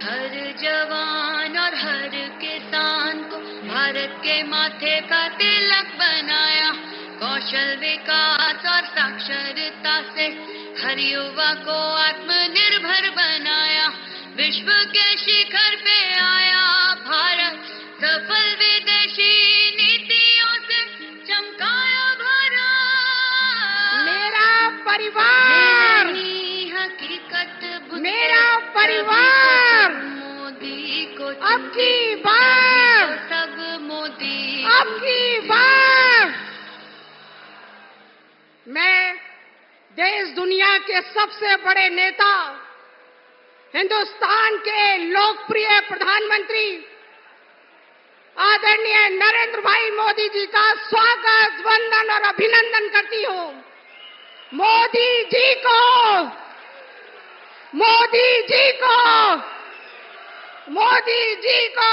हर जवान और हर किसान को भारत के माथे का तिलक बनाया। कौशल विकास और साक्षरता से हर युवा को आत्मनिर्भर बनाया। विश्व के शिखर पे आया भारत, सफल विदेशी नीतियों से चमकाया भारत। मेरा परिवार, हकीकत मेरा परिवार, मोदी को अब की बार, सब मोदी, अब की बार मैं देश दुनिया के सबसे बड़े नेता, हिंदुस्तान के लोकप्रिय प्रधानमंत्री आदरणीय नरेंद्र भाई मोदी जी का स्वागत, वंदन और अभिनंदन करती हूं। मोदी जी को, मोदी जी को, मोदी जी को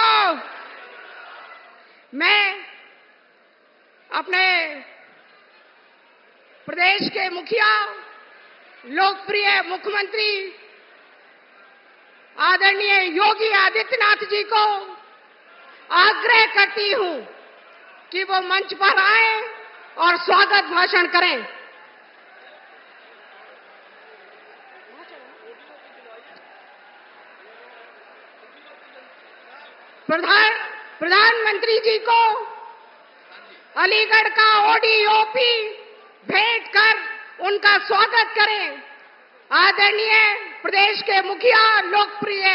मैं अपने प्रदेश के मुखिया, लोकप्रिय मुख्यमंत्री आदरणीय योगी आदित्यनाथ जी को आग्रह करती हूं कि वो मंच पर आए और स्वागत भाषण करें। प्रधानमंत्री जी को अलीगढ़ का ओडीओपी भेंट कर उनका स्वागत करें। आदरणीय प्रदेश के मुखिया, लोकप्रिय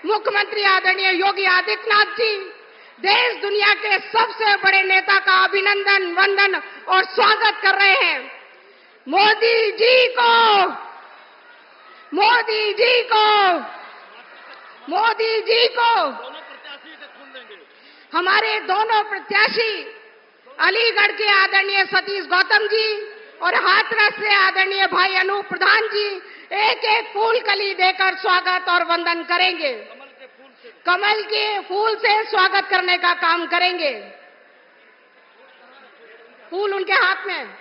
मुख्यमंत्री आदरणीय योगी आदित्यनाथ जी देश दुनिया के सबसे बड़े नेता का अभिनंदन, वंदन और स्वागत कर रहे हैं। मोदी जी को, मोदी जी को, मोदी जी को हमारे दोनों प्रत्याशी अलीगढ़ के आदरणीय सतीश गौतम जी और हाथरस से आदरणीय भाई अनूप प्रधान जी एक एक फूल कली देकर स्वागत और वंदन करेंगे। कमल के फूल से स्वागत करने का काम करेंगे। फूल उनके हाथ में।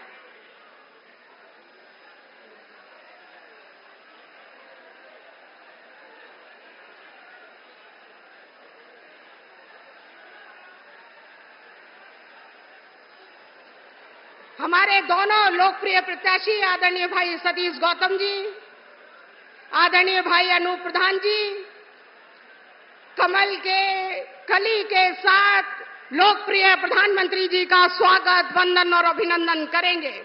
हमारे दोनों लोकप्रिय प्रत्याशी आदरणीय भाई सतीश गौतम जी, आदरणीय भाई अनूप प्रधान जी कमल के कली के साथ लोकप्रिय प्रधानमंत्री जी का स्वागत, वंदन और अभिनंदन करेंगे।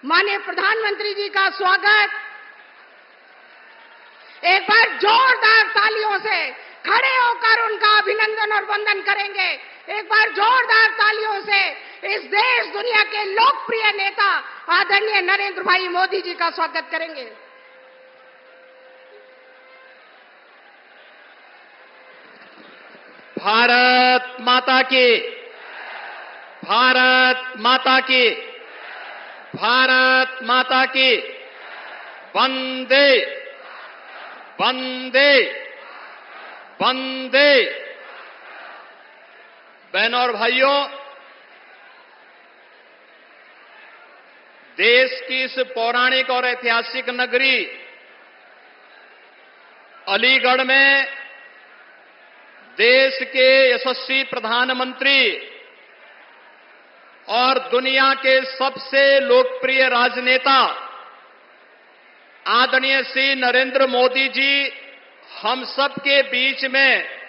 माननीय प्रधानमंत्री जी का स्वागत एक बार जोरदार तालियों से खड़े होकर उनका अभिनंदन और वंदन करेंगे। एक बार जोरदार तालियों से इस देश दुनिया के लोकप्रिय नेता आदरणीय नरेंद्र भाई मोदी जी का स्वागत करेंगे। भारत माता की, भारत माता की, भारत माता की, वंदे वंदे वंदे। बहनों और भाइयों, देश की इस पौराणिक और ऐतिहासिक नगरी अलीगढ़ में देश के यशस्वी प्रधानमंत्री और दुनिया के सबसे लोकप्रिय राजनेता आदरणीय श्री नरेंद्र मोदी जी हम सब के बीच में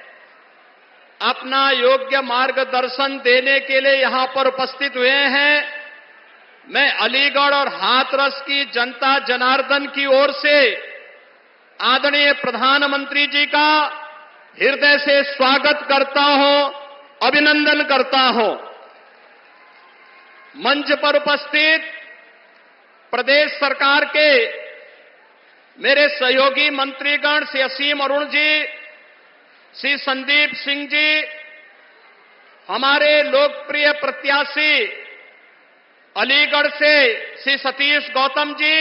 अपना योग्य मार्गदर्शन देने के लिए यहां पर उपस्थित हुए हैं। मैं अलीगढ़ और हाथरस की जनता जनार्दन की ओर से आदरणीय प्रधानमंत्री जी का हृदय से स्वागत करता हूं, अभिनंदन करता हूं। मंच पर उपस्थित प्रदेश सरकार के मेरे सहयोगी मंत्रीगण श्री असीम अरुण जी, श्री संदीप सिंह जी, हमारे लोकप्रिय प्रत्याशी अलीगढ़ से श्री सतीश गौतम जी,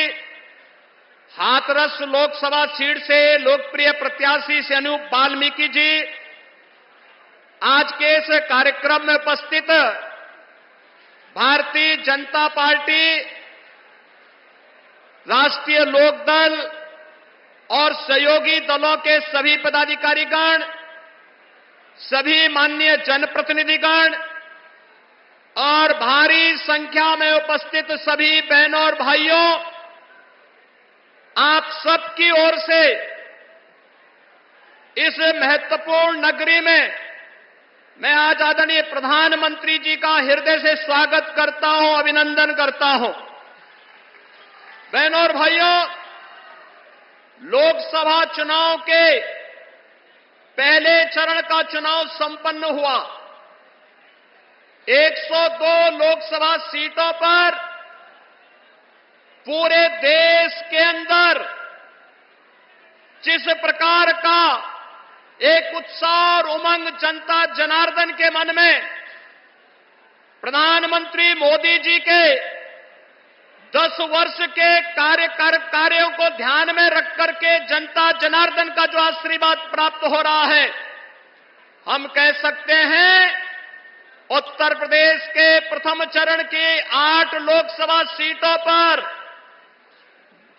हाथरस लोकसभा सीट से लोकप्रिय प्रत्याशी श्री अनूप वाल्मीकि जी, आज के इस कार्यक्रम में उपस्थित भारतीय जनता पार्टी, राष्ट्रीय लोकदल और सहयोगी दलों के सभी पदाधिकारीगण, सभी माननीय जनप्रतिनिधिगण और भारी संख्या में उपस्थित सभी बहनों और भाइयों, आप सबकी ओर से इस महत्वपूर्ण नगरी में मैं आज आदरणीय प्रधानमंत्री जी का हृदय से स्वागत करता हूं, अभिनंदन करता हूं। बहनों और भाइयों, लोकसभा चुनाव के पहले चरण का चुनाव संपन्न हुआ। 102 लोकसभा सीटों पर पूरे देश के अंदर जिस प्रकार का एक उत्साह और उमंग जनता जनार्दन के मन में प्रधानमंत्री मोदी जी के 10 वर्ष के कार्यों को ध्यान में रख करके जनता जनार्दन का जो आशीर्वाद प्राप्त हो रहा है, हम कह सकते हैं उत्तर प्रदेश के प्रथम चरण की 8 लोकसभा सीटों पर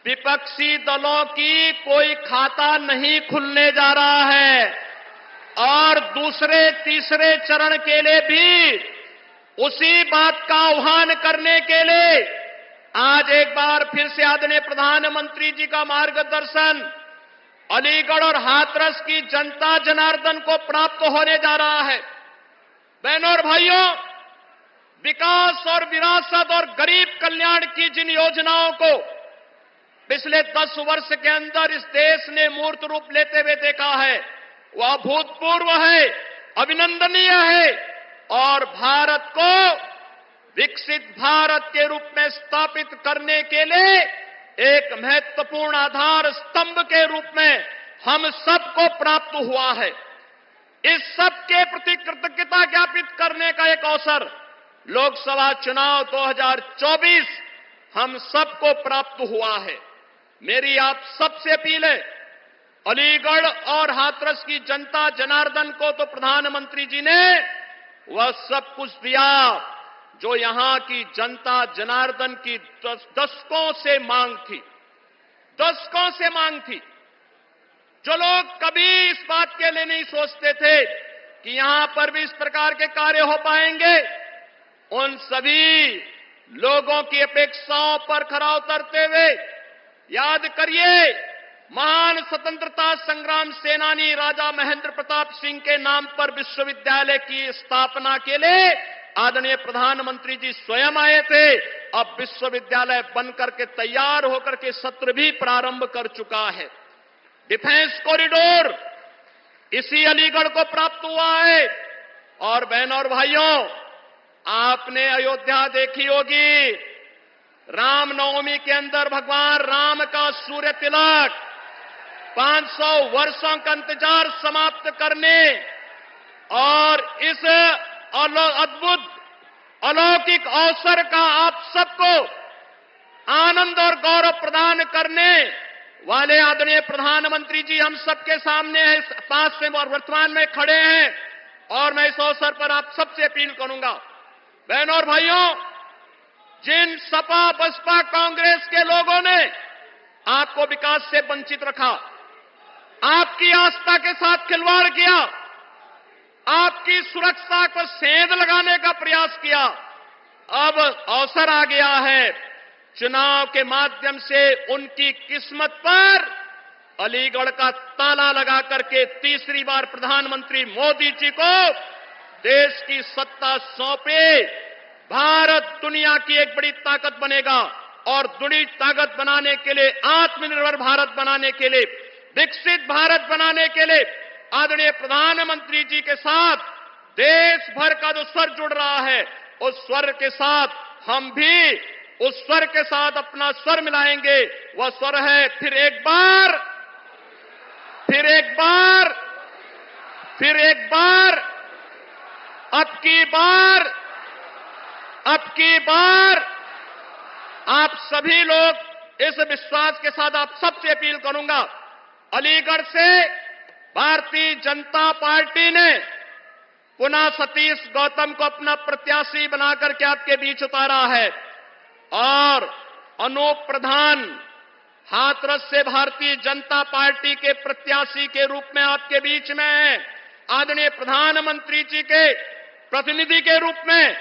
विपक्षी दलों की कोई खाता नहीं खुलने जा रहा है और दूसरे तीसरे चरण के लिए भी उसी बात का आह्वान करने के लिए आज एक बार फिर से आदरणीय प्रधानमंत्री जी का मार्गदर्शन अलीगढ़ और हाथरस की जनता जनार्दन को प्राप्त होने जा रहा है। बहनों और भाइयों, विकास और विरासत और गरीब कल्याण की जिन योजनाओं को पिछले 10 वर्ष के अंदर इस देश ने मूर्त रूप लेते हुए देखा है, वह अभूतपूर्व है, अभिनंदनीय है और भारत को विकसित भारत के रूप में स्थापित करने के लिए एक महत्वपूर्ण आधार स्तंभ के रूप में हम सबको प्राप्त हुआ है। इस सब के प्रति कृतज्ञता ज्ञापित करने का एक अवसर लोकसभा चुनाव 2024 हम सबको प्राप्त हुआ है। मेरी आप सबसे अपील है, अलीगढ़ और हाथरस की जनता जनार्दन को तो प्रधानमंत्री जी ने वह सब कुछ दिया जो यहां की जनता जनार्दन की दशकों से मांग थी। जो लोग कभी इस बात के लिए नहीं सोचते थे कि यहां पर भी इस प्रकार के कार्य हो पाएंगे, उन सभी लोगों की अपेक्षाओं पर खरा उतरते हुए याद करिए, महान स्वतंत्रता संग्राम सेनानी राजा महेंद्र प्रताप सिंह के नाम पर विश्वविद्यालय की स्थापना के लिए आदरणीय प्रधानमंत्री जी स्वयं आए थे। अब विश्वविद्यालय बनकर के तैयार होकर के सत्र भी प्रारंभ कर चुका है। डिफेंस कॉरिडोर इसी अलीगढ़ को प्राप्त हुआ है। और बहनों और भाइयों, आपने अयोध्या देखी होगी, रामनवमी के अंदर भगवान राम का सूर्य तिलक 500 वर्षों का इंतजार समाप्त करने और इस अद्भुत अलौकिक अवसर का आप सबको आनंद और गौरव प्रदान करने वाले आदरणीय प्रधानमंत्री जी हम सबके सामने है, पास में और वर्तमान में खड़े हैं। और मैं इस अवसर पर आप सबसे अपील करूंगा, बहनों और भाइयों, जिन सपा बसपा कांग्रेस के लोगों ने आपको विकास से वंचित रखा, आपकी आस्था के साथ खिलवाड़ किया, आपकी सुरक्षा को सेंध लगाने का प्रयास किया, अब अवसर आ गया है चुनाव के माध्यम से उनकी किस्मत पर अलीगढ़ का ताला लगा करके तीसरी बार प्रधानमंत्री मोदी जी को देश की सत्ता सौंपे। भारत दुनिया की एक बड़ी ताकत बनेगा और बड़ी ताकत बनाने के लिए, आत्मनिर्भर भारत बनाने के लिए, विकसित भारत बनाने के लिए आदरणीय प्रधानमंत्री जी के साथ देश भर का जो स्वर जुड़ रहा है, उस स्वर के साथ हम भी उस स्वर के साथ अपना स्वर मिलाएंगे। वह स्वर है फिर एक बार, अब की बार आप सभी लोग इस विश्वास के साथ आप सबसे अपील करूंगा, अलीगढ़ से भारतीय जनता पार्टी ने पुनः सतीश गौतम को अपना प्रत्याशी बनाकर के आपके बीच उतारा है और अनूप प्रधान हाथरस से भारतीय जनता पार्टी के प्रत्याशी के रूप में आपके बीच में है। आदरणीय प्रधानमंत्री जी के प्रतिनिधि के रूप में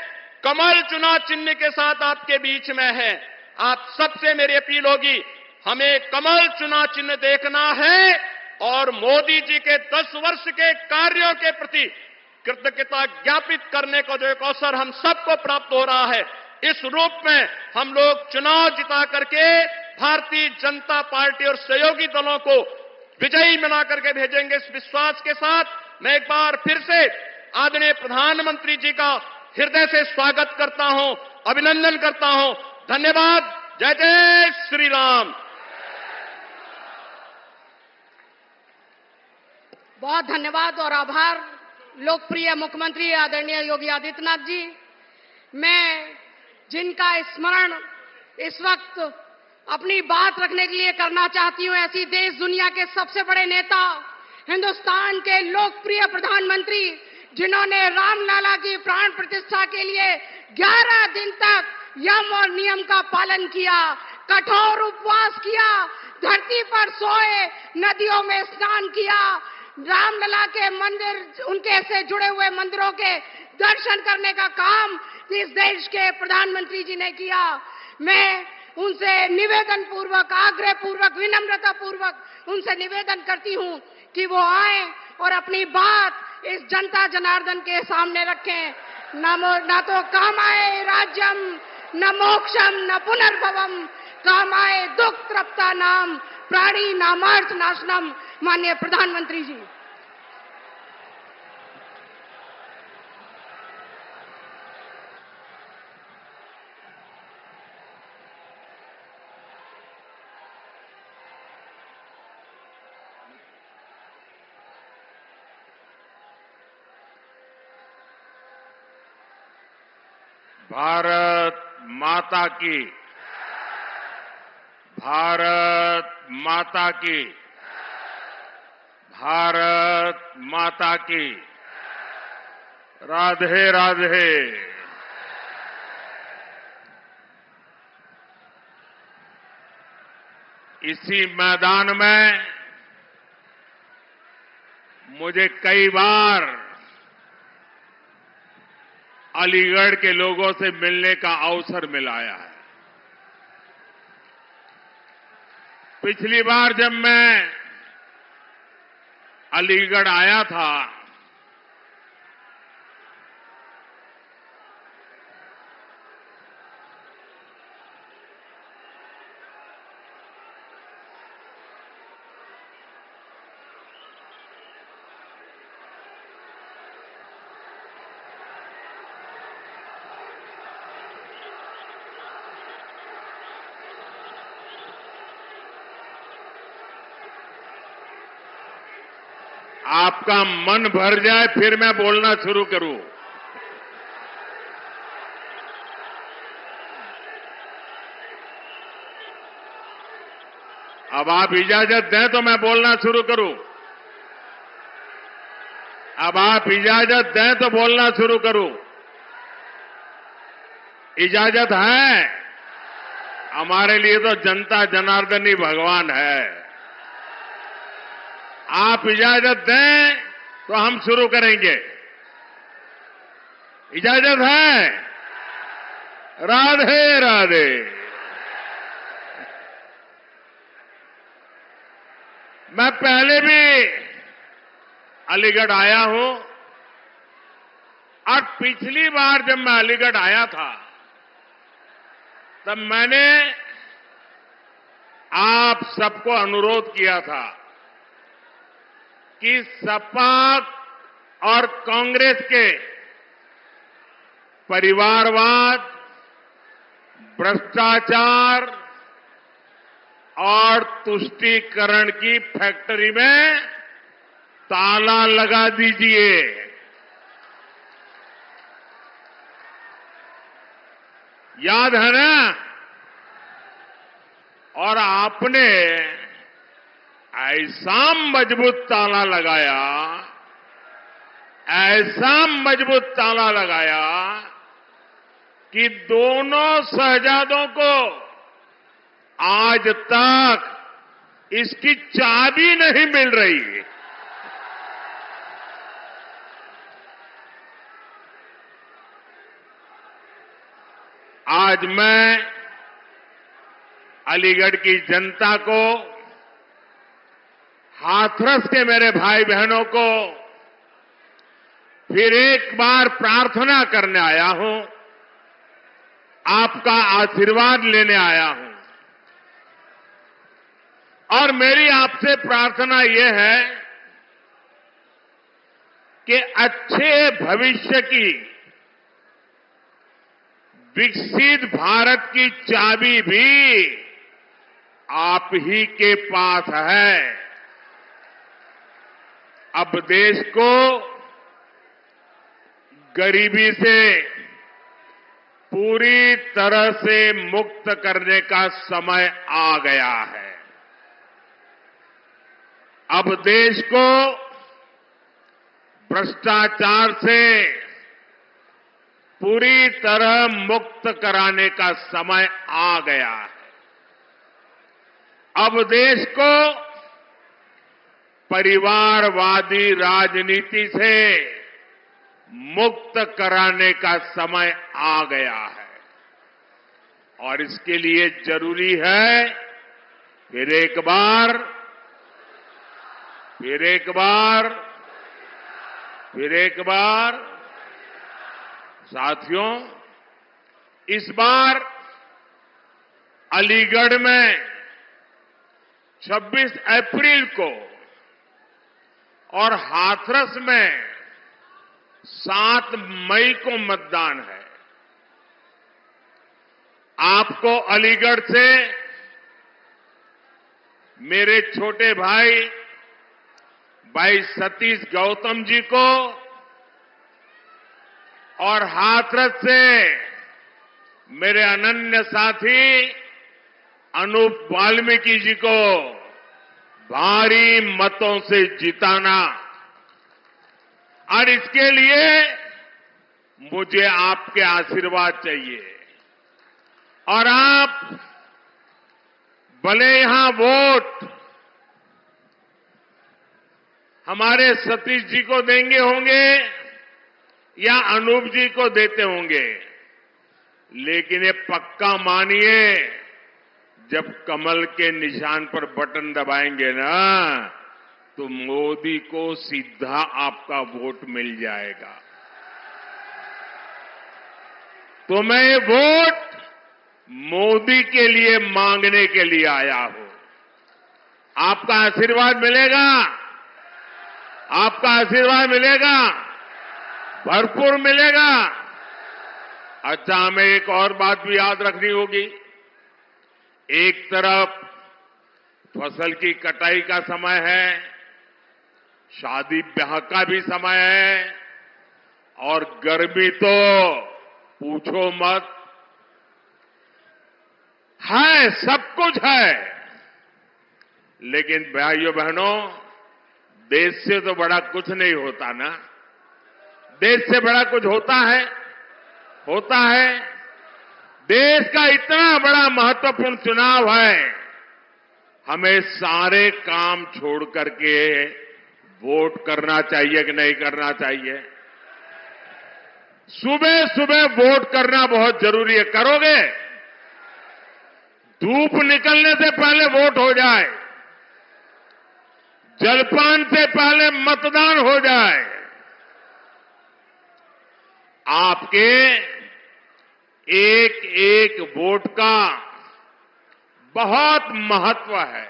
कमल चुनाव चिन्ह के साथ आपके बीच में है। आप सबसे मेरी अपील होगी, हमें कमल चुनाव चिन्ह देखना है और मोदी जी के 10 वर्ष के कार्यों के प्रति कृतज्ञता ज्ञापित करने का जो एक अवसर हम सबको प्राप्त हो रहा है, इस रूप में हम लोग चुनाव जिता करके भारतीय जनता पार्टी और सहयोगी दलों को विजयी बना करके भेजेंगे। इस विश्वास के साथ मैं एक बार फिर से आदरणीय प्रधानमंत्री जी का हृदय से स्वागत करता हूं, अभिनंदन करता हूं। धन्यवाद। जय जय श्री राम। बहुत धन्यवाद और आभार लोकप्रिय मुख्यमंत्री आदरणीय योगी आदित्यनाथ जी। मैं जिनका स्मरण इस वक्त अपनी बात रखने के लिए करना चाहती हूं, ऐसी देश दुनिया के सबसे बड़े नेता, हिंदुस्तान के लोकप्रिय प्रधानमंत्री, जिन्होंने रामलला की प्राण प्रतिष्ठा के लिए 11 दिन तक यम और नियम का पालन किया, कठोर उपवास किया, धरती पर सोए, नदियों में स्नान किया, रामलला के मंदिर, उनके से जुड़े हुए मंदिरों के दर्शन करने का काम इस देश के प्रधानमंत्री जी ने किया। मैं उनसे निवेदन पूर्वक, आग्रह पूर्वक, विनम्रता पूर्वक उनसे निवेदन करती हूं कि वो आए और अपनी बात इस जनता जनार्दन के सामने रखें। न तो कामाय राज्यम न मोक्षम न पुनर्भवम, कामाय दुख तृप्ता नाम प्राणी नामार्थ नाशनम। माननीय प्रधानमंत्री जी। भारत माता की, भारत माता की, भारत माता की। राधे राधे। इसी मैदान में मुझे कई बार अलीगढ़ के लोगों से मिलने का अवसर मिलाया है। पिछली बार जब मैं अलीगढ़ आया था आपका मन भर जाए फिर मैं बोलना शुरू करूं। अब आप इजाजत दें तो मैं बोलना शुरू करूं। अब आप इजाजत दें तो बोलना शुरू करूं। इजाजत है? हमारे लिए तो जनता जनार्दन ही भगवान है। आप इजाजत दें तो हम शुरू करेंगे। इजाजत है? राधे राधे। मैं पहले भी अलीगढ़ आया हूं और पिछली बार जब मैं अलीगढ़ आया था तब मैंने आप सबको अनुरोध किया था कि सपा और कांग्रेस के परिवारवाद, भ्रष्टाचार और तुष्टीकरण की फैक्ट्री में ताला लगा दीजिए। याद है ना? और आपने ऐसा मजबूत ताला लगाया, ऐसा मजबूत ताला लगाया कि दोनों शहजादों को आज तक इसकी चाबी नहीं मिल रही। आज मैं अलीगढ़ की जनता को, हाथरस के मेरे भाई बहनों को फिर एक बार प्रार्थना करने आया हूं, आपका आशीर्वाद लेने आया हूं। और मेरी आपसे प्रार्थना यह है कि अच्छे भविष्य की, विकसित भारत की चाबी भी आप ही के पास है। अब देश को गरीबी से पूरी तरह से मुक्त करने का समय आ गया है। अब देश को भ्रष्टाचार से पूरी तरह मुक्त कराने का समय आ गया है। अब देश को परिवारवादी राजनीति से मुक्त कराने का समय आ गया है। और इसके लिए जरूरी है फिर एक बार साथियों, इस बार अलीगढ़ में 26 अप्रैल को और हाथरस में 7 मई को मतदान है। आपको अलीगढ़ से मेरे छोटे भाई सतीश गौतम जी को और हाथरस से मेरे अनन्य साथी अनूप वाल्मीकि जी को भारी मतों से जिताना। और इसके लिए मुझे आपके आशीर्वाद चाहिए। और आप भले यहां वोट हमारे सतीश जी को देंगे होंगे या अनूप जी को देते होंगे, लेकिन ये पक्का मानिए, जब कमल के निशान पर बटन दबाएंगे ना, तो मोदी को सीधा आपका वोट मिल जाएगा। तो मैं ये वोट मोदी के लिए मांगने के लिए आया हूं। आपका आशीर्वाद मिलेगा, आपका आशीर्वाद मिलेगा, भरपूर मिलेगा। अच्छा, हमें एक और बात भी याद रखनी होगी। एक तरफ फसल की कटाई का समय है, शादी ब्याह का भी समय है, और गर्मी तो पूछो मत, है, सब कुछ है। लेकिन भाइयों बहनों, देश से तो बड़ा कुछ नहीं होता ना। देश से बड़ा कुछ होता है। देश का इतना बड़ा महत्वपूर्ण चुनाव है, हमें सारे काम छोड़ करके वोट करना चाहिए कि नहीं करना चाहिए? सुबह सुबह वोट करना बहुत जरूरी है। करोगे? धूप निकलने से पहले वोट हो जाए, जलपान से पहले मतदान हो जाए। आपके एक एक वोट का बहुत महत्व है।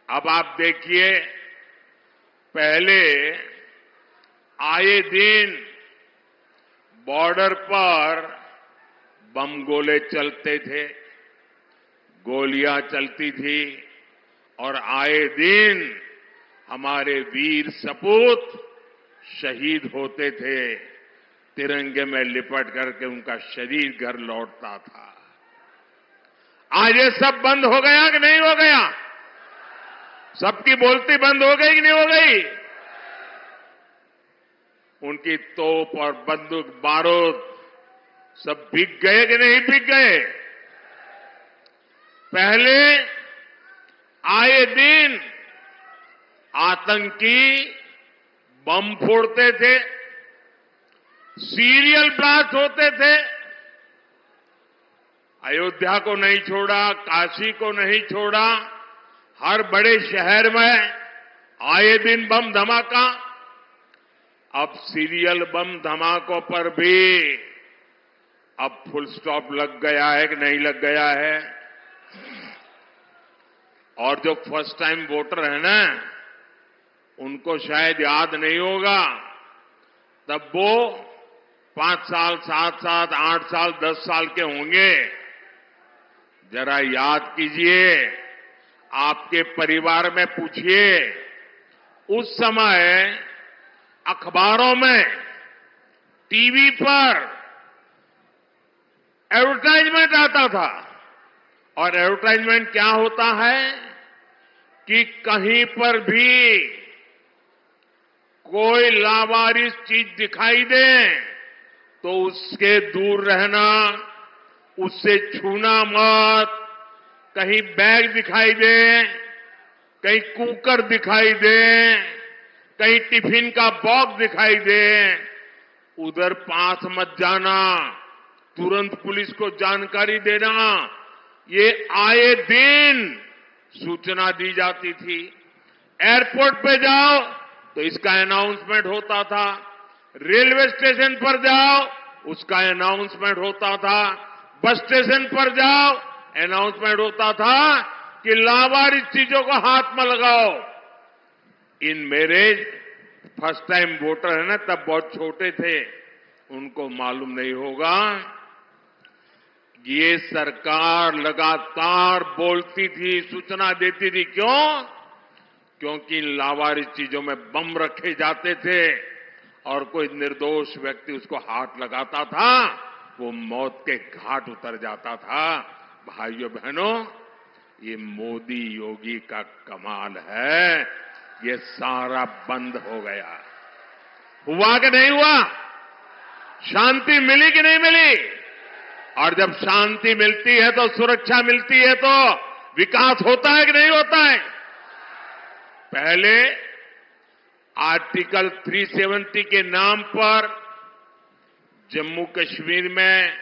अब आप देखिए, पहले आए दिन बॉर्डर पर बम गोले चलते थे, गोलियां चलती थी, और आए दिन हमारे वीर सपूत शहीद होते थे। तिरंगे में लिपट करके उनका शरीर घर लौटता था। आज ये सब बंद हो गया कि नहीं हो गया? सबकी बोलती बंद हो गई कि नहीं हो गई? उनकी तोप और बंदूक बारूद सब बिक गए कि नहीं बिक गए? पहले आए दिन आतंकी बम फोड़ते थे, सीरियल ब्लास्ट होते थे। अयोध्या को नहीं छोड़ा, काशी को नहीं छोड़ा, हर बड़े शहर में आए दिन बम धमाका। अब सीरियल बम धमाकों पर भी अब फुल स्टॉप लग गया है कि नहीं लग गया है। और जो फर्स्ट टाइम वोटर है ना, उनको शायद याद नहीं होगा, तब वो 5 साल, 7 साल, 8 साल, 10 साल के होंगे। जरा याद कीजिए, आपके परिवार में पूछिए, उस समय अखबारों में, टीवी पर एडवर्टाइजमेंट आता था। और एडवर्टाइजमेंट क्या होता है कि कहीं पर भी कोई लावारिस चीज दिखाई दे तो उसके दूर रहना, उससे छूना मत। कहीं बैग दिखाई दे, कहीं कुकर दिखाई दे, कहीं टिफिन का बॉक्स दिखाई दे, उधर पास मत जाना, तुरंत पुलिस को जानकारी देना। ये आए दिन सूचना दी जाती थी। एयरपोर्ट पे जाओ तो इसका अनाउंसमेंट होता था, रेलवे स्टेशन पर जाओ उसका अनाउंसमेंट होता था, बस स्टेशन पर जाओ अनाउंसमेंट होता था कि लावारिस चीजों को हाथ में लगाओ। इन मेरे फर्स्ट टाइम वोटर है ना, तब बहुत छोटे थे, उनको मालूम नहीं होगा। ये सरकार लगातार बोलती थी, सूचना देती थी। क्यों? क्योंकि इन लावारिस चीजों में बम रखे जाते थे और कोई निर्दोष व्यक्ति उसको हाथ लगाता था, वो मौत के घाट उतर जाता था। भाइयों बहनों, ये मोदी योगी का कमाल है, ये सारा बंद हो गया। हुआ कि नहीं हुआ? शांति मिली कि नहीं मिली? और जब शांति मिलती है तो सुरक्षा मिलती है तो विकास होता है कि नहीं होता है? पहले आर्टिकल 370 के नाम पर जम्मू कश्मीर में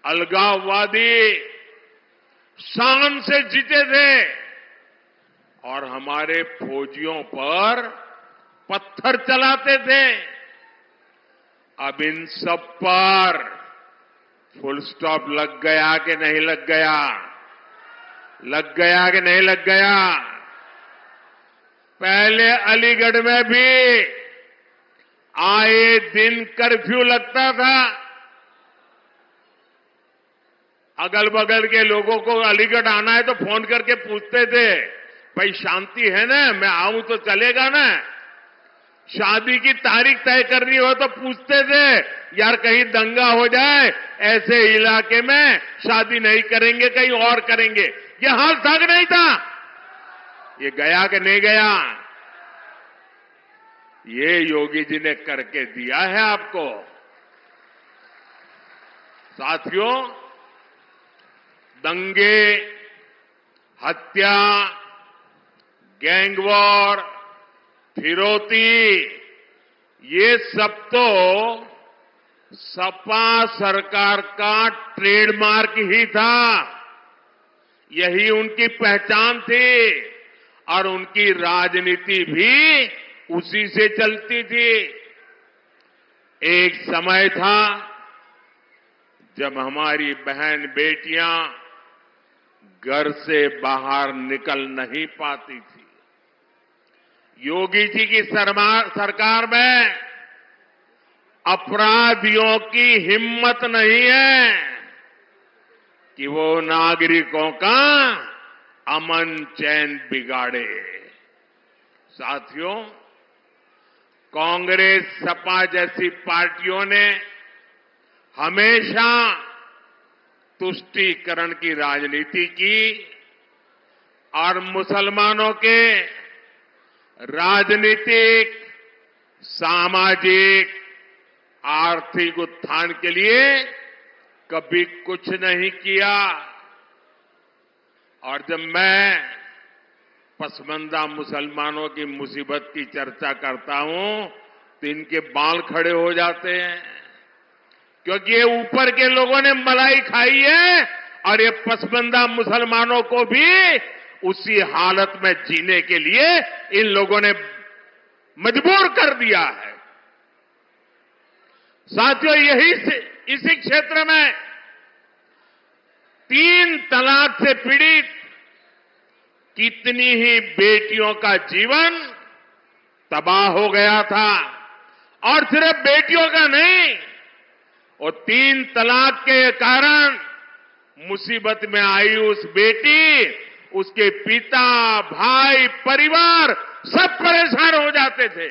अलगाववादी शान से जीते थे और हमारे फौजियों पर पत्थर चलाते थे। अब इन सब पर फुल स्टॉप लग गया कि नहीं लग गया? लग गया कि नहीं लग गया? पहले अलीगढ़ में भी आए दिन कर्फ्यू लगता था। अगल बगल के लोगों को अलीगढ़ आना है तो फोन करके पूछते थे, भाई शांति है ना, मैं आऊं तो चलेगा ना? शादी की तारीख तय करनी हो तो पूछते थे, यार कहीं दंगा हो जाए, ऐसे इलाके में शादी नहीं करेंगे, कहीं और करेंगे। ये हाल था कि नहीं था? ये गया कि नहीं गया? ये योगी जी ने करके दिया है आपको। साथियों, दंगे, हत्या, गैंग वॉर, फिरौती, ये सब तो सपा सरकार का ट्रेडमार्क ही था। यही उनकी पहचान थी और उनकी राजनीति भी उसी से चलती थी। एक समय था जब हमारी बहन बेटियां घर से बाहर निकल नहीं पाती थी। योगी जी की सरकार में अपराधियों की हिम्मत नहीं है कि वो नागरिकों का अमन चैन बिगाड़े। साथियों, कांग्रेस, सपा जैसी पार्टियों ने हमेशा तुष्टीकरण की राजनीति की और मुसलमानों के राजनीतिक, सामाजिक, आर्थिक उत्थान के लिए कभी कुछ नहीं किया। और जब मैं पसमानदा मुसलमानों की मुसीबत की चर्चा करता हूं तो इनके बाल खड़े हो जाते हैं, क्योंकि ये ऊपर के लोगों ने मलाई खाई है और ये पसमानदा मुसलमानों को भी उसी हालत में जीने के लिए इन लोगों ने मजबूर कर दिया है। साथियों, इसी क्षेत्र में 3 तलाक से पीड़ित कितनी ही बेटियों का जीवन तबाह हो गया था, और सिर्फ बेटियों का नहीं, और 3 तलाक के कारण मुसीबत में आई उस बेटी, उसके पिता, भाई, परिवार सब परेशान हो जाते थे।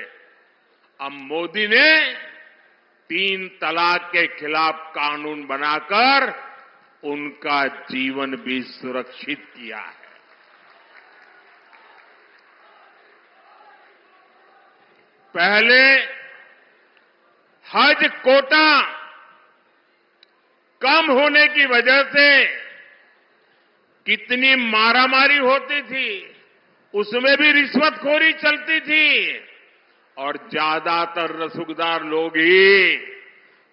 अब मोदी ने 3 तलाक के खिलाफ कानून बनाकर उनका जीवन भी सुरक्षित किया है। पहले हज कोटा कम होने की वजह से कितनी मारामारी होती थी, उसमें भी रिश्वतखोरी चलती थी, और ज्यादातर रसूखदार लोग ही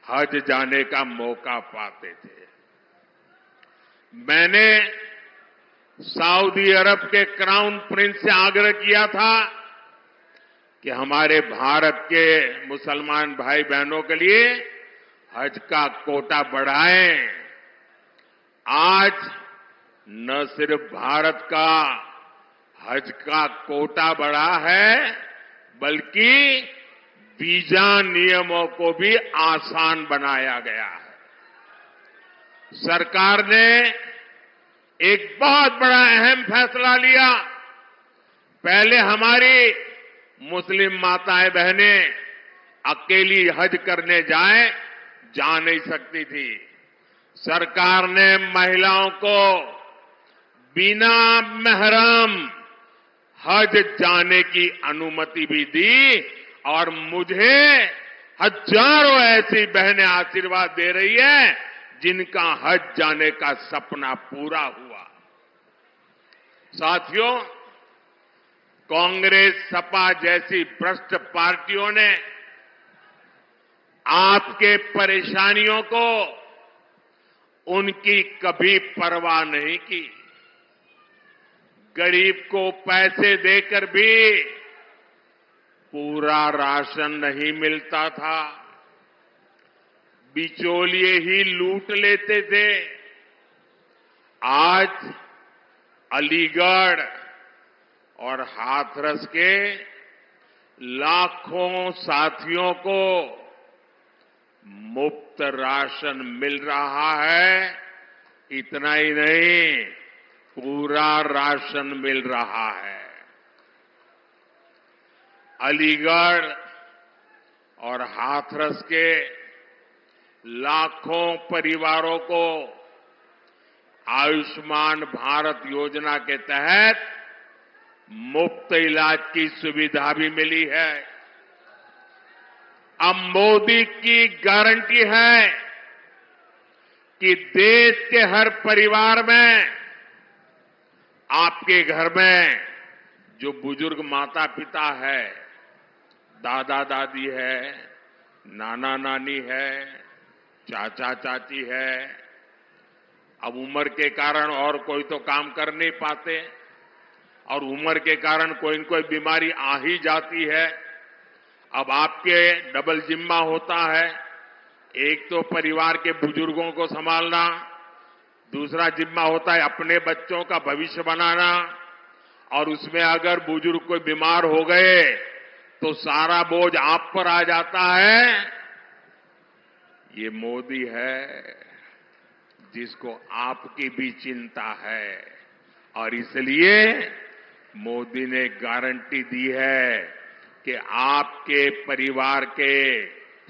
हज जाने का मौका पाते थे। मैंने सऊदी अरब के क्राउन प्रिंस से आग्रह किया था कि हमारे भारत के मुसलमान भाई बहनों के लिए हज का कोटा बढ़ाएं। आज न सिर्फ भारत का हज का कोटा बढ़ा है, बल्कि वीजा नियमों को भी आसान बनाया गया है। सरकार ने एक बहुत बड़ा अहम फैसला लिया। पहले हमारी मुस्लिम माताएं बहनें अकेली हज करने जा नहीं सकती थी। सरकार ने महिलाओं को बिना महरम हज जाने की अनुमति भी दी, और मुझे हजारों ऐसी बहनें आशीर्वाद दे रही हैं जिनका हज जाने का सपना पूरा हुआ। साथियों, कांग्रेस, सपा जैसी भ्रष्ट पार्टियों ने आपके परेशानियों को उनकी कभी परवाह नहीं की। गरीब को पैसे देकर भी पूरा राशन नहीं मिलता था, बिचौलिए ही लूट लेते थे। आज अलीगढ़ और हाथरस के लाखों साथियों को मुफ्त राशन मिल रहा है। इतना ही नहीं, पूरा राशन मिल रहा है। अलीगढ़ और हाथरस के लाखों परिवारों को आयुष्मान भारत योजना के तहत मुफ्त इलाज की सुविधा भी मिली है। अब मोदी की गारंटी है कि देश के हर परिवार में, आपके घर में जो बुजुर्ग माता पिता है, दादा दादी है, नाना नानी है, चाचा चाची है, अब उम्र के कारण और कोई तो काम कर नहीं पाते, और उम्र के कारण कोई न कोई बीमारी आ ही जाती है। अब आपके डबल जिम्मा होता है, एक तो परिवार के बुजुर्गों को संभालना, दूसरा जिम्मा होता है अपने बच्चों का भविष्य बनाना, और उसमें अगर बुजुर्ग कोई बीमार हो गए तो सारा बोझ आप पर आ जाता है। ये मोदी है जिसको आपकी भी चिंता है, और इसलिए मोदी ने गारंटी दी है कि आपके परिवार के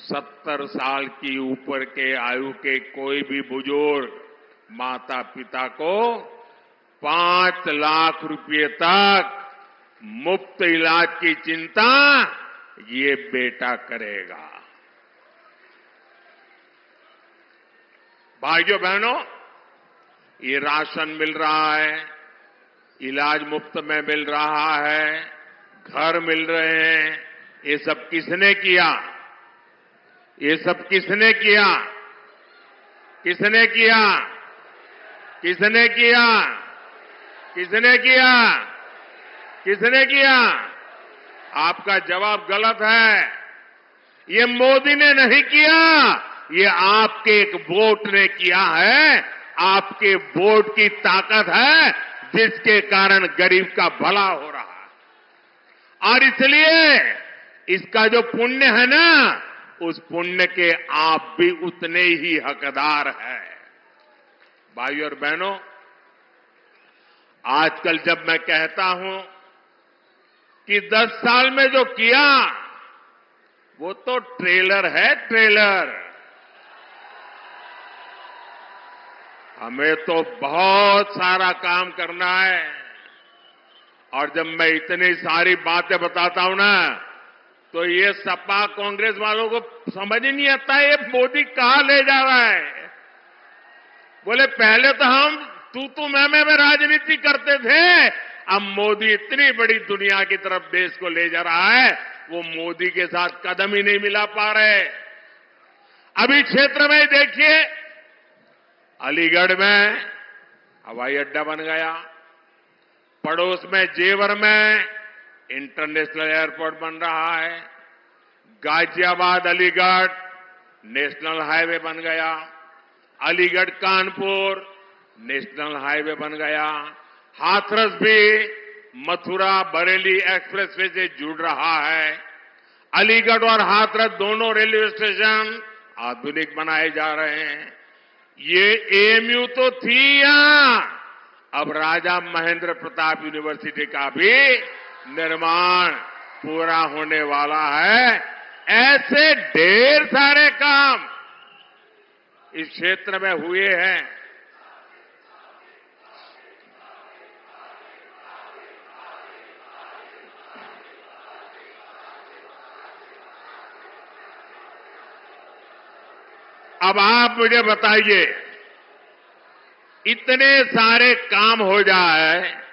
70 साल की ऊपर के आयु के कोई भी बुजुर्ग माता पिता को 5 लाख रुपए तक मुफ्त इलाज की चिंता ये बेटा करेगा। भाइयों बहनों, ये राशन मिल रहा है, इलाज मुफ्त में मिल रहा है, घर मिल रहे हैं, ये सब किसने किया? ये सब किसने किया? किसने किया? किसने किया? किसने किया? किसने किया? आपका जवाब गलत है। ये मोदी ने नहीं किया, ये आपके एक वोट ने किया है। आपके वोट की ताकत है जिसके कारण गरीब का भला हो रहा है। और इसलिए इसका जो पुण्य है ना, उस पुण्य के आप भी उतने ही हकदार हैं। भाइयों और बहनों, आजकल जब मैं कहता हूं कि 10 साल में जो किया वो तो ट्रेलर है, ट्रेलर। हमें तो बहुत सारा काम करना है। और जब मैं इतनी सारी बातें बताता हूं ना, तो ये सपा कांग्रेस वालों को समझ ही नहीं आता ये मोदी कहां ले जा रहा है। बोले पहले तो हम तू मैं राजनीति करते थे, अब मोदी इतनी बड़ी दुनिया की तरफ देश को ले जा रहा है, वो मोदी के साथ कदम ही नहीं मिला पा रहे। अभी क्षेत्र में देखिए, अलीगढ़ में हवाई अड्डा बन गया, पड़ोस में जेवर में इंटरनेशनल एयरपोर्ट बन रहा है, गाजियाबाद अलीगढ़ नेशनल हाईवे बन गया, अलीगढ़ कानपुर नेशनल हाईवे बन गया, हाथरस भी मथुरा बरेली एक्सप्रेसवे से जुड़ रहा है। अलीगढ़ और हाथरस दोनों रेलवे स्टेशन आधुनिक बनाए जा रहे हैं। ये एएमयू तो थी यहां, अब राजा महेंद्र प्रताप यूनिवर्सिटी का भी निर्माण पूरा होने वाला है। ऐसे ढेर सारे काम इस क्षेत्र में हुए हैं। अब आप मुझे बताइए, इतने सारे काम हो जाए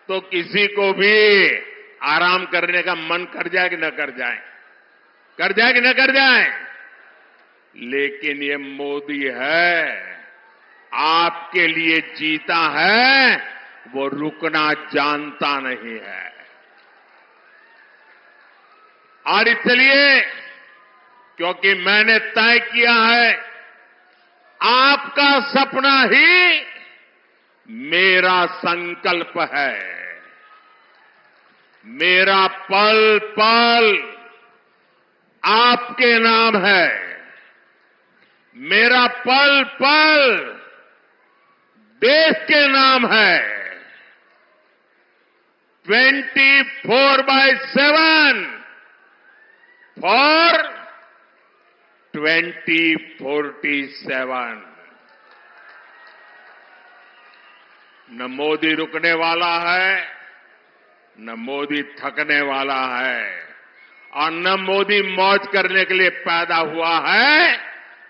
तो किसी को भी आराम करने का मन कर जाए कि न कर जाए? कर जाए कि न कर जाए? लेकिन ये मोदी है, आपके लिए जीता है, वो रुकना जानता नहीं है। और इसलिए क्योंकि मैंने तय किया है, आपका सपना ही मेरा संकल्प है। मेरा पल पल आपके नाम है। मेरा पल पल देश के नाम है। 24/7 फॉर 2047। न मोदी रुकने वाला है, न मोदी थकने वाला है, और न मोदी मौज करने के लिए पैदा हुआ है।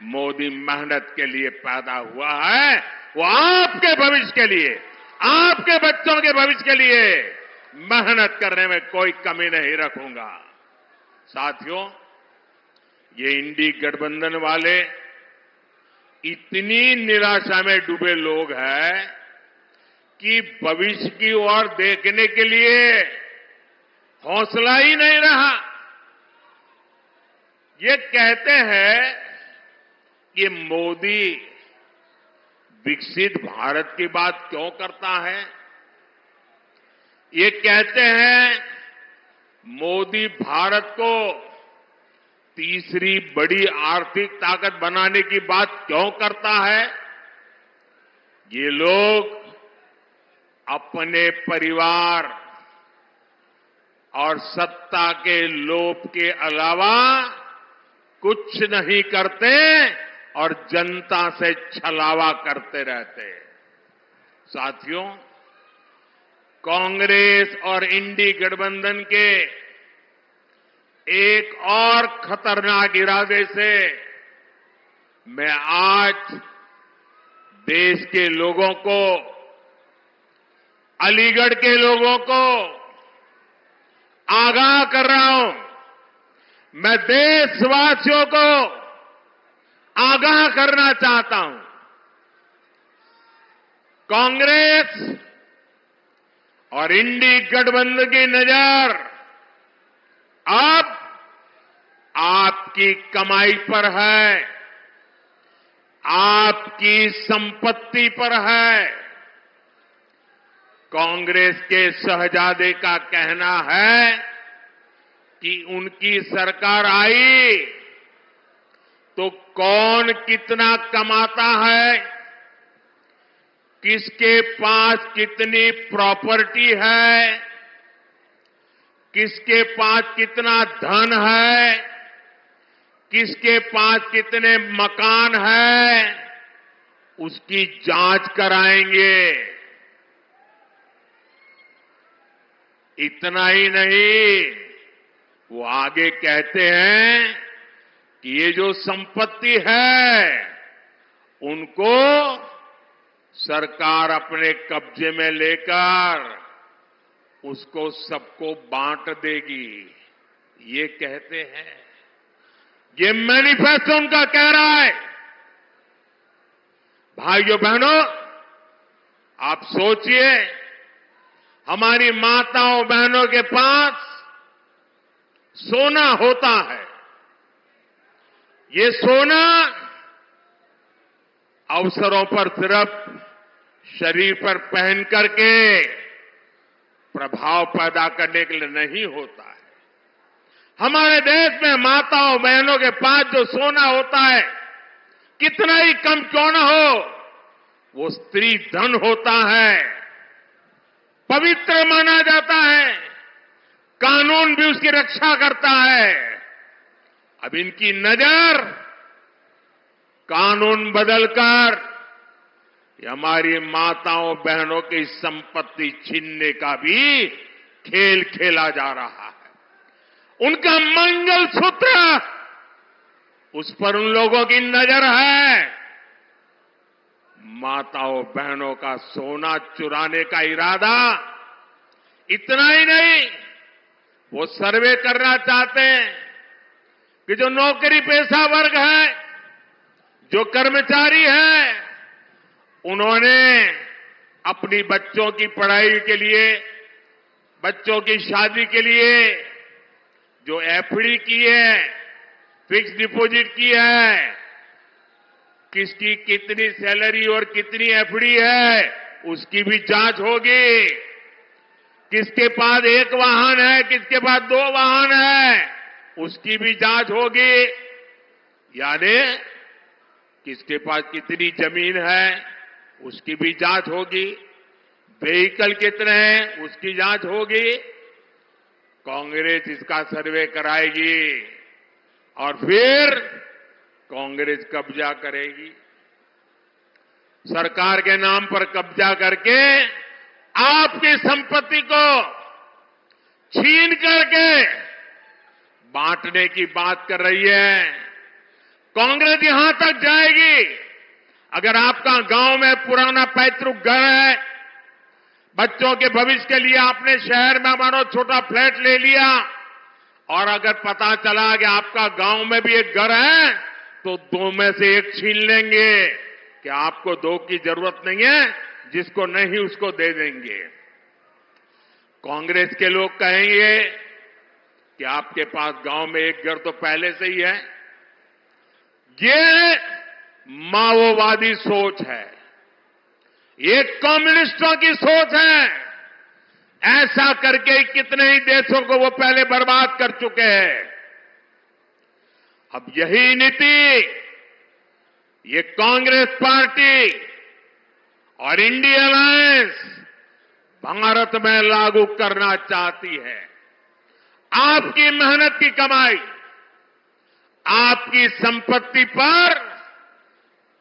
मोदी मेहनत के लिए पैदा हुआ है। वो आपके भविष्य के लिए, आपके बच्चों के भविष्य के लिए मेहनत करने में कोई कमी नहीं रखूंगा। साथियों, ये इंडी गठबंधन वाले इतनी निराशा में डूबे लोग हैं कि भविष्य की ओर देखने के लिए हौसला ही नहीं रहा। ये कहते हैं कि मोदी विकसित भारत की बात क्यों करता है? ये कहते हैं मोदी भारत को तीसरी बड़ी आर्थिक ताकत बनाने की बात क्यों करता है? ये लोग अपने परिवार और सत्ता के लोभ के अलावा कुछ नहीं करते और जनता से छलावा करते रहते। साथियों, कांग्रेस और इंडी गठबंधन के एक और खतरनाक इरादे से मैं आज देश के लोगों को अलीगढ़ के लोगों को आगाह कर रहा हूं, मैं देशवासियों को आगाह करना चाहता हूं। कांग्रेस और इंडी गठबंधन की नजर अब आपकी कमाई पर है, आपकी संपत्ति पर है। कांग्रेस के शहजादे का कहना है कि उनकी सरकार आई तो कौन कितना कमाता है, किसके पास कितनी प्रॉपर्टी है, किसके पास कितना धन है, किसके पास कितने मकान है, उसकी जांच कराएंगे। इतना ही नहीं, वो आगे कहते हैं कि ये जो संपत्ति है उनको सरकार अपने कब्जे में लेकर उसको सबको बांट देगी, ये कहते हैं। ये मैनिफेस्टो उनका कह रहा है। भाइयों बहनों, आप सोचिए, हमारी माताओं बहनों के पास सोना होता है। ये सोना अवसरों पर सिर्फ शरीर पर पहन करके प्रभाव पैदा करने के लिए नहीं होता है। हमारे देश में माताओं बहनों के पास जो सोना होता है, कितना ही कम क्यों न हो, वो स्त्री धन होता है, पवित्र माना जाता है, कानून भी उसकी रक्षा करता है। अब इनकी नजर कानून बदलकर हमारी माताओं बहनों की संपत्ति छीनने का भी खेल खेला जा रहा है। उनका मंगलसूत्र, उस पर उन लोगों की नजर है। माताओं बहनों का सोना चुराने का इरादा। इतना ही नहीं, वो सर्वे करना चाहते हैं कि जो नौकरी पेशा वर्ग है, जो कर्मचारी है, उन्होंने अपनी बच्चों की पढ़ाई के लिए, बच्चों की शादी के लिए जो एफडी की है, फिक्स डिपॉजिट की है, किसकी कितनी सैलरी और कितनी एफडी है, उसकी भी जांच होगी। किसके पास एक वाहन है, किसके पास 2 वाहन है, उसकी भी जांच होगी। यानी किसके पास कितनी जमीन है, उसकी भी जांच होगी। व्हीकल कितने हैं, उसकी जांच होगी। कांग्रेस इसका सर्वे कराएगी और फिर कांग्रेस कब्जा करेगी। सरकार के नाम पर कब्जा करके आपकी संपत्ति को छीन करके बांटने की बात कर रही है। कांग्रेस यहां तक जाएगी, अगर आपका गांव में पुराना पैतृक घर है, बच्चों के भविष्य के लिए आपने शहर में मानो छोटा फ्लैट ले लिया, और अगर पता चला कि आपका गांव में भी एक घर है, तो 2 में से 1 छीन लेंगे कि आपको 2 की जरूरत नहीं है, जिसको नहीं उसको दे देंगे। कांग्रेस के लोग कहेंगे कि आपके पास गांव में एक घर तो पहले से ही है। ये माओवादी सोच है, ये कम्युनिस्टों की सोच है। ऐसा करके कितने ही देशों को वो पहले बर्बाद कर चुके हैं। अब यही नीति ये कांग्रेस पार्टी और इंडिया अलायंस भारत में लागू करना चाहती है। आपकी मेहनत की कमाई, आपकी संपत्ति पर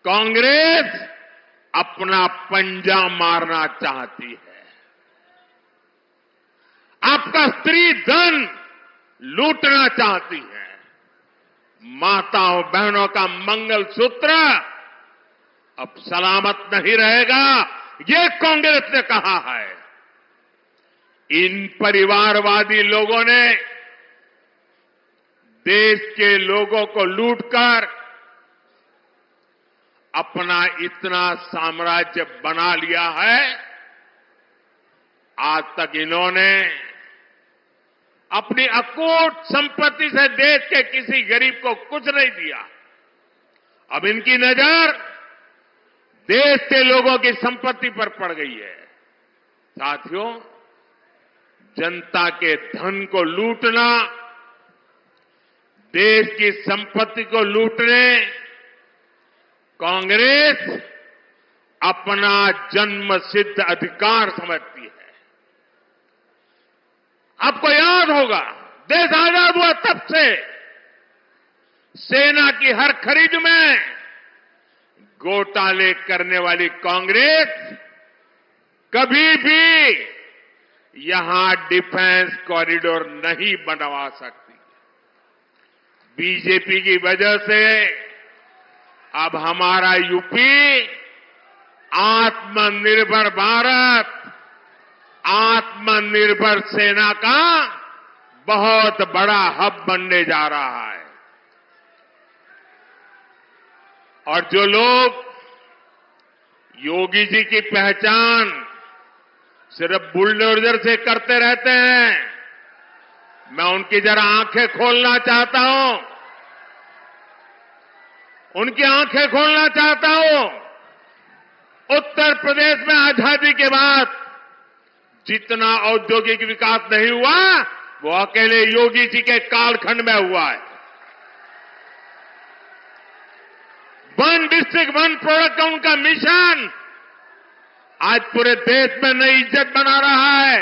कांग्रेस अपना पंजा मारना चाहती है। आपका स्त्री धन लूटना चाहती है। माताओं बहनों का मंगलसूत्र अब सलामत नहीं रहेगा, ये कांग्रेस ने कहा है। इन परिवारवादी लोगों ने देश के लोगों को लूटकर अपना इतना साम्राज्य बना लिया है। आज तक इन्होंने अपनी अकूट संपत्ति से देश के किसी गरीब को कुछ नहीं दिया। अब इनकी नजर देश के लोगों की संपत्ति पर पड़ गई है। साथियों, जनता के धन को लूटना, देश की संपत्ति को लूटने कांग्रेस अपना जन्मसिद्ध अधिकार समझती है। आपको याद होगा, देश आजाद हुआ तब से सेना की हर खरीद में घोटाले करने वाली कांग्रेस कभी भी यहां डिफेंस कॉरिडोर नहीं बनवा सकती। बीजेपी की वजह से अब हमारा यूपी आत्मनिर्भर भारत, आत्मनिर्भर सेना का बहुत बड़ा हब बनने जा रहा है। और जो लोग योगी जी की पहचान सिर्फ बुलडोजर से करते रहते हैं, मैं उनकी जरा आंखें खोलना चाहता हूं, उनकी आंखें खोलना चाहता हूं। उत्तर प्रदेश में आजादी के बाद जितना औद्योगिक विकास नहीं हुआ, वो अकेले योगी जी के कालखंड में हुआ है। वन डिस्ट्रिक्ट वन प्रोडक्ट का उनका मिशन आज पूरे देश में नई इज्जत बना रहा है।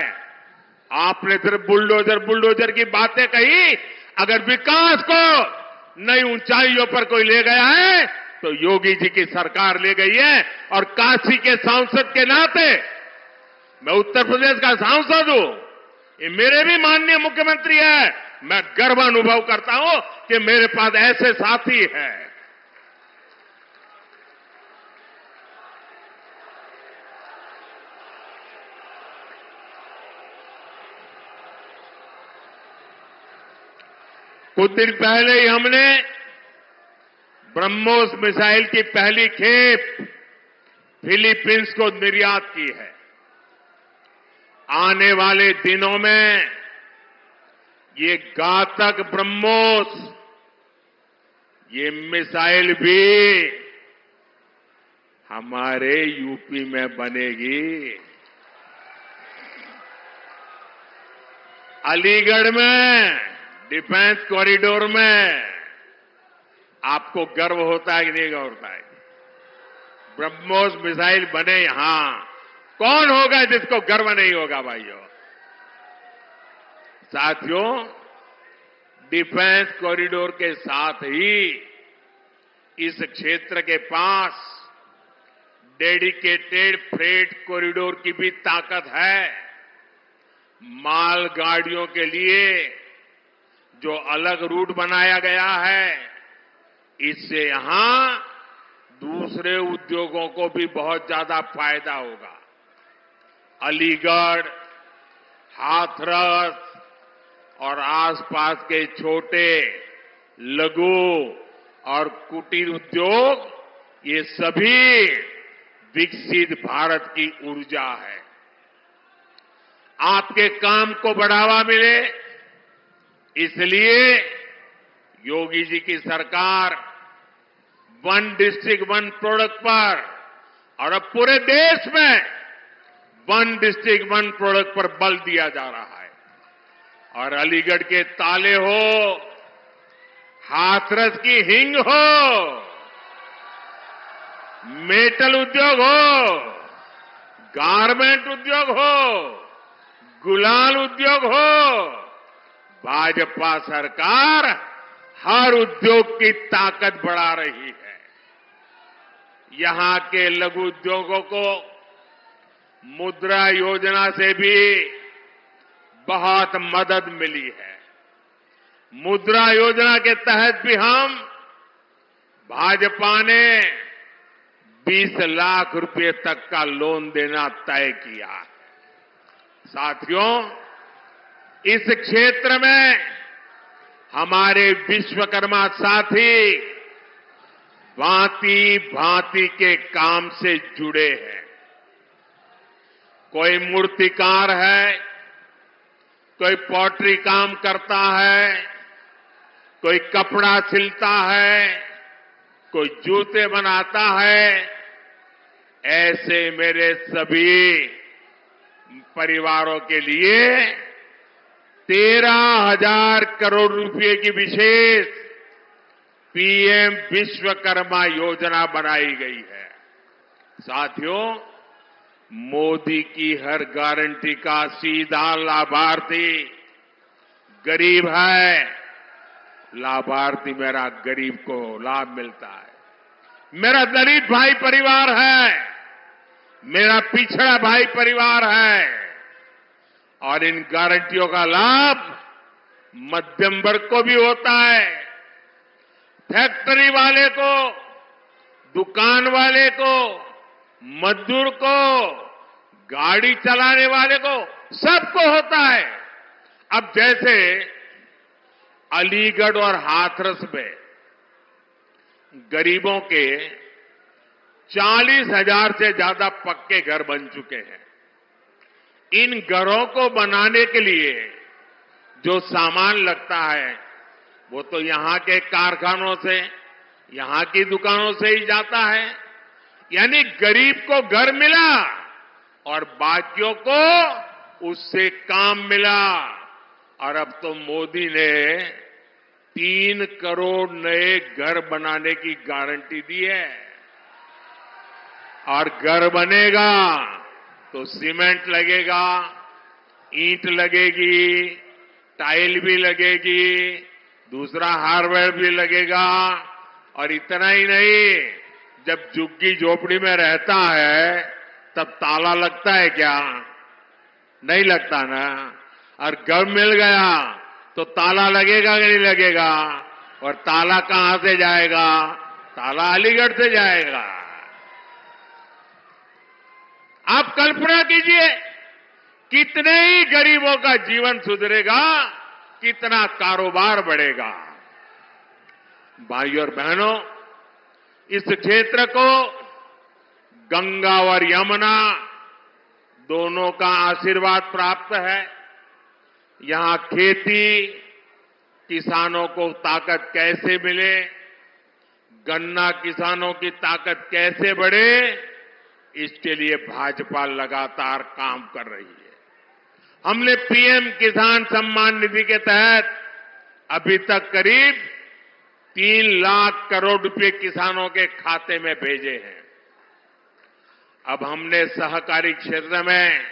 आपने सिर्फ बुलडोजर बुलडोजर की बातें कही, अगर विकास को नई ऊंचाइयों पर कोई ले गया है तो योगी जी की सरकार ले गई है। और काशी के सांसद के नाते, मैं उत्तर प्रदेश का सांसद हूं, ये मेरे भी माननीय मुख्यमंत्री है, मैं गर्व अनुभव करता हूं कि मेरे पास ऐसे साथी हैं। कुछ दिन पहले ही हमने ब्रह्मोस मिसाइल की पहली खेप फिलीपींस को निर्यात की है। आने वाले दिनों में ये घातक ब्रह्मोस, ये मिसाइल भी हमारे यूपी में बनेगी। अलीगढ़ में डिफेंस कॉरिडोर में आपको गर्व होता है कि नहीं होता है? ब्रह्मोस मिसाइल बने यहां, कौन होगा जिसको गर्व नहीं होगा भाइयों? साथियों, डिफेंस कॉरिडोर के साथ ही इस क्षेत्र के पास डेडिकेटेड फ्रेट कॉरिडोर की भी ताकत है। मालगाड़ियों के लिए जो अलग रूट बनाया गया है, इससे यहां दूसरे उद्योगों को भी बहुत ज्यादा फायदा होगा। अलीगढ़, हाथरस और आसपास के छोटे, लघु और कुटीर उद्योग, ये सभी विकसित भारत की ऊर्जा है। आपके काम को बढ़ावा मिले, इसलिए योगी जी की सरकार वन डिस्ट्रिक्ट वन प्रोडक्ट पर और अब पूरे देश में वन डिस्ट्रिक्ट वन प्रोडक्ट पर बल दिया जा रहा है। और अलीगढ़ के ताले हो, हाथरस की हिंग हो, मेटल उद्योग हो, गारमेंट उद्योग हो, गुलाल उद्योग हो, भाजपा सरकार हर उद्योग की ताकत बढ़ा रही है। यहां के लघु उद्योगों को मुद्रा योजना से भी बहुत मदद मिली है। मुद्रा योजना के तहत भी हम भाजपा ने 20 लाख रुपए तक का लोन देना तय किया है। साथियों, इस क्षेत्र में हमारे विश्वकर्मा साथी भांति भांति के काम से जुड़े हैं। कोई मूर्तिकार है, कोई पॉटरी काम करता है, कोई कपड़ा सिलता है, कोई जूते बनाता है। ऐसे मेरे सभी परिवारों के लिए 13,000 करोड़ रुपए की विशेष पीएम विश्वकर्मा योजना बनाई गई है। साथियों, मोदी की हर गारंटी का सीधा लाभार्थी गरीब है। लाभार्थी मेरा गरीब को लाभ मिलता है। मेरा दलित भाई परिवार है, मेरा पिछड़ा भाई परिवार है, और इन गारंटियों का लाभ मध्यम वर्ग को भी होता है। फैक्ट्री वाले को, दुकान वाले को, मजदूर को, गाड़ी चलाने वाले को, सबको होता है। अब जैसे अलीगढ़ और हाथरस में गरीबों के 40,000 से ज्यादा पक्के घर बन चुके हैं। इन घरों को बनाने के लिए जो सामान लगता है वो तो यहां के कारखानों से, यहां की दुकानों से ही जाता है। यानी गरीब को घर मिला और बाकियों को उससे काम मिला। और अब तो मोदी ने 3 करोड़ नए घर बनाने की गारंटी दी है। और घर बनेगा तो सीमेंट लगेगा, ईंट लगेगी, टाइल भी लगेगी, दूसरा हार्डवेयर भी लगेगा। और इतना ही नहीं, जब झुग्गी झोपड़ी में रहता है तब ताला लगता है क्या? नहीं लगता ना। और घर मिल गया तो ताला लगेगा कि नहीं लगेगा? और ताला कहां से जाएगा? ताला अलीगढ़ से जाएगा। आप कल्पना कीजिए, कितने ही गरीबों का जीवन सुधरेगा, कितना कारोबार बढ़ेगा। भाइयों और बहनों, इस क्षेत्र को गंगा और यमुना दोनों का आशीर्वाद प्राप्त है। यहां खेती, किसानों को ताकत कैसे मिले, गन्ना किसानों की ताकत कैसे बढ़े, इसके लिए भाजपा लगातार काम कर रही है। हमने पीएम किसान सम्मान निधि के तहत अभी तक करीब 3 लाख करोड़ रुपए किसानों के खाते में भेजे हैं। अब हमने सहकारी क्षेत्र में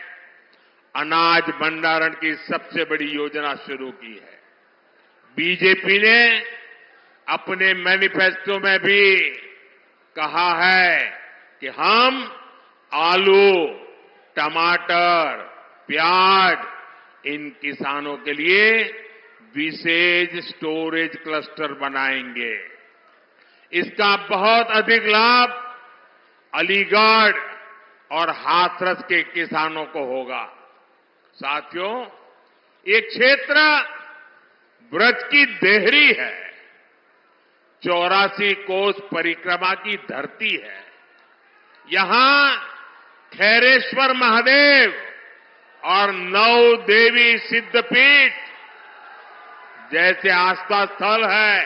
अनाज भंडारण की सबसे बड़ी योजना शुरू की है। बीजेपी ने अपने मैनिफेस्टो में भी कहा है कि हम आलू, टमाटर, प्याज इन किसानों के लिए विशेष स्टोरेज क्लस्टर बनाएंगे। इसका बहुत अधिक लाभ अलीगढ़ और हाथरस के किसानों को होगा। साथियों, ये क्षेत्र ब्रज की देहरी है, 84 कोस परिक्रमा की धरती है। यहां खैरेश्वर महादेव और 9 देवी सिद्धपीठ जैसे आस्था स्थल है।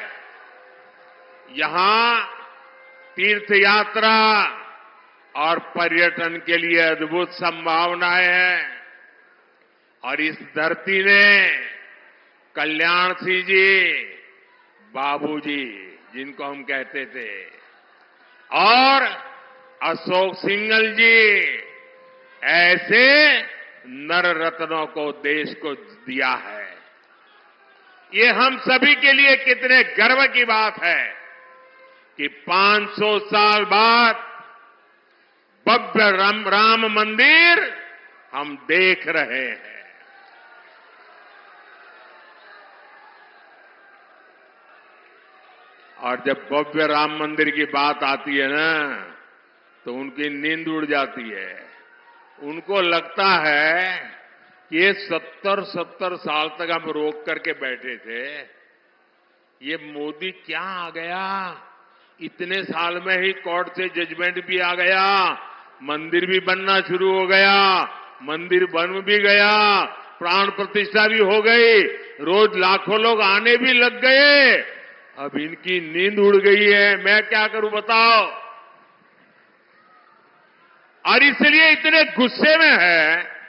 यहां तीर्थ यात्रा और पर्यटन के लिए अद्भुत संभावनाएं हैं। और इस धरती ने कल्याण सिंह जी, बाबूजी जिनको हम कहते थे, और अशोक सिंघल जी ऐसे नर रत्नों को देश को दिया है। ये हम सभी के लिए कितने गर्व की बात है कि 500 साल बाद भव्य राम मंदिर हम देख रहे हैं। और जब भव्य राम मंदिर की बात आती है ना, तो उनकी नींद उड़ जाती है। उनको लगता है ये 70-70 साल तक हम रोक करके बैठे थे, ये मोदी क्या आ गया, इतने साल में ही कोर्ट से जजमेंट भी आ गया, मंदिर भी बनना शुरू हो गया, मंदिर बन भी गया, प्राण प्रतिष्ठा भी हो गई, रोज लाखों लोग आने भी लग गए। अब इनकी नींद उड़ गई है, मैं क्या करूं बताओ। और इसलिए इतने गुस्से में है,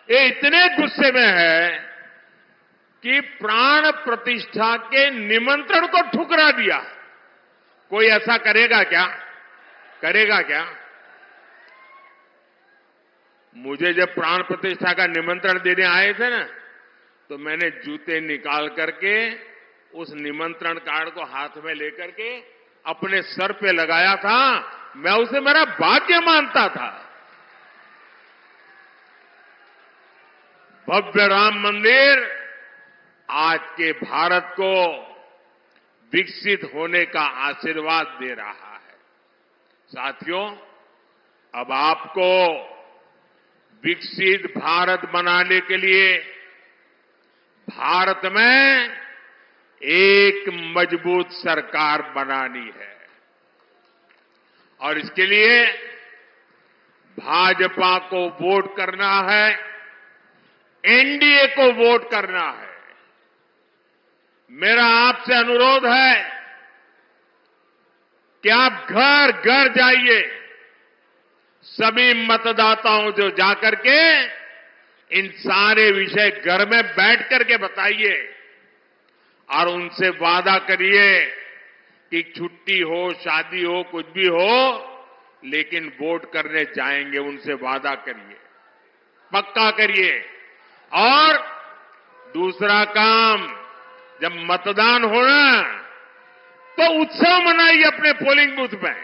ये इतने गुस्से में है कि प्राण प्रतिष्ठा के निमंत्रण को ठुकरा दिया। कोई ऐसा करेगा क्या? करेगा क्या? मुझे जब प्राण प्रतिष्ठा का निमंत्रण देने आए थे ना, तो मैंने जूते निकाल करके उस निमंत्रण कार्ड को हाथ में लेकर के अपने सर पे लगाया था। मैं उसे मेरा भाग्य मानता था। भव्य राम मंदिर आज के भारत को विकसित होने का आशीर्वाद दे रहा है। साथियों, अब आपको विकसित भारत बनाने के लिए भारत में एक मजबूत सरकार बनानी है और इसके लिए भाजपा को वोट करना है, एनडीए को वोट करना है। मेरा आपसे अनुरोध है कि आप घर घर जाइए, सभी मतदाताओं जो जाकर के इन सारे विषय घर में बैठ करके बताइए और उनसे वादा करिए कि छुट्टी हो, शादी हो, कुछ भी हो, लेकिन वोट करने जाएंगे, उनसे वादा करिए, पक्का करिए। और दूसरा काम, जब मतदान होना तो उत्सव मनाइए अपने पोलिंग बूथ में।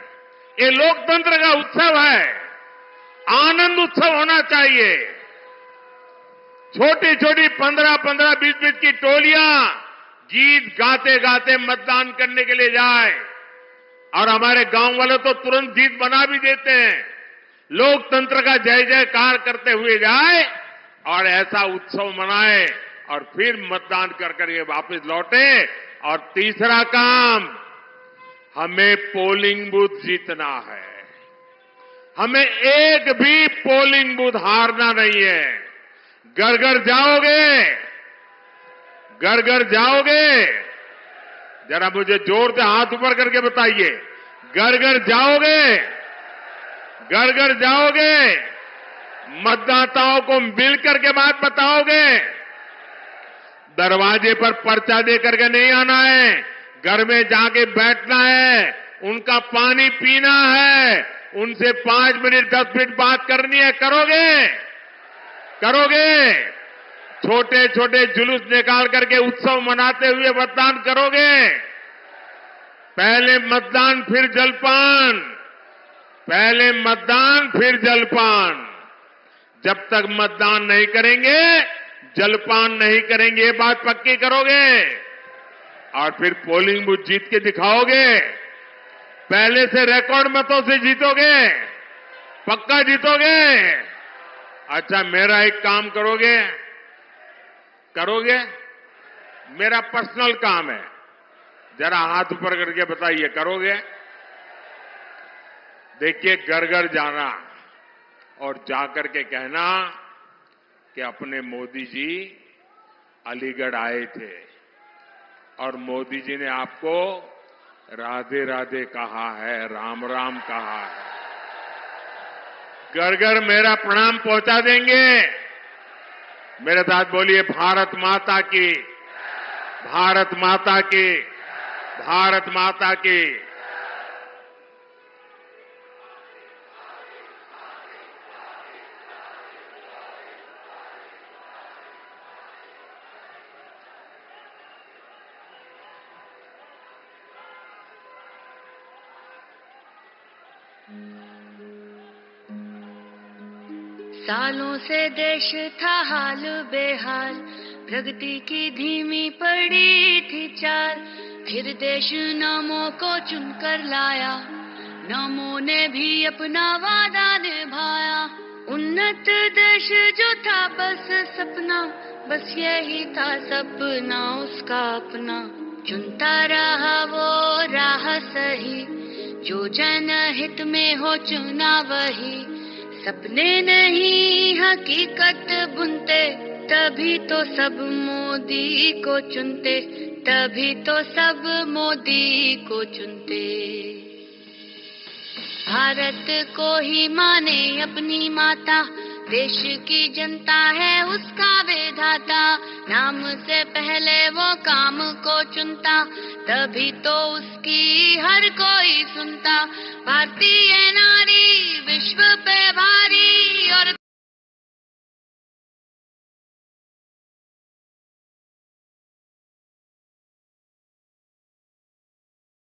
ये लोकतंत्र का उत्सव है, आनंद उत्सव होना चाहिए। छोटी छोटी 15-15, 20-20 की टोलियां गीत गाते गाते मतदान करने के लिए जाए और हमारे गांव वाले तो तुरंत गीत बना भी देते हैं। लोकतंत्र का जय जयकार करते हुए जाए और ऐसा उत्सव मनाए और फिर मतदान कर करके वापस लौटे। और तीसरा काम, हमें पोलिंग बूथ जीतना है। हमें एक भी पोलिंग बूथ हारना नहीं है। घर घर जाओगे, घर घर जाओगे, जरा मुझे जोर से हाथ ऊपर करके बताइए, घर घर जाओगे, घर घर जाओगे, मतदाताओं को मिल करके बात बताओगे। दरवाजे पर पर्चा दे करके नहीं आना है, घर में जाके बैठना है, उनका पानी पीना है, उनसे 5 मिनट 10 मिनट बात करनी है। करोगे? करोगे? छोटे छोटे जुलूस निकाल करके उत्सव मनाते हुए मतदान करोगे? पहले मतदान फिर जलपान, पहले मतदान फिर जलपान। जब तक मतदान नहीं करेंगे, जलपान नहीं करेंगे, ये बात पक्की करोगे? और फिर पोलिंग बूथ जीत के दिखाओगे? पहले से रिकॉर्ड मतों से जीतोगे? पक्का जीतोगे? अच्छा, मेरा एक काम करोगे? करोगे? मेरा पर्सनल काम है, जरा हाथ ऊपर करके बताइए, करोगे? देखिए, घर घर जाना और जाकर के कहना कि अपने मोदी जी अलीगढ़ आए थे और मोदी जी ने आपको राधे राधे कहा है, राम राम कहा है। घर घर मेरा प्रणाम पहुंचा देंगे। मेरे साथ बोलिए, भारत माता की, भारत माता की, भारत माता की। सालों से देश था हाल बेहाल, प्रगति की धीमी पड़ी थी चाल। फिर देश नमो को चुनकर लाया, नमो ने भी अपना वादा निभाया। उन्नत देश जो था बस सपना, बस यही था सपना उसका अपना। चुनता रहा वो राह सही, जो जनहित में हो चुना वही। सपने नहीं हकीकत बुनते, तभी तो सब मोदी को चुनते, तभी तो सब मोदी को चुनते। भारत को ही माने अपनी माता, देश की जनता है उसका विधाता। नाम से पहले वो काम को चुनता, तभी तो उसकी हर कोई सुनता। भारतीय नारी विश्व पे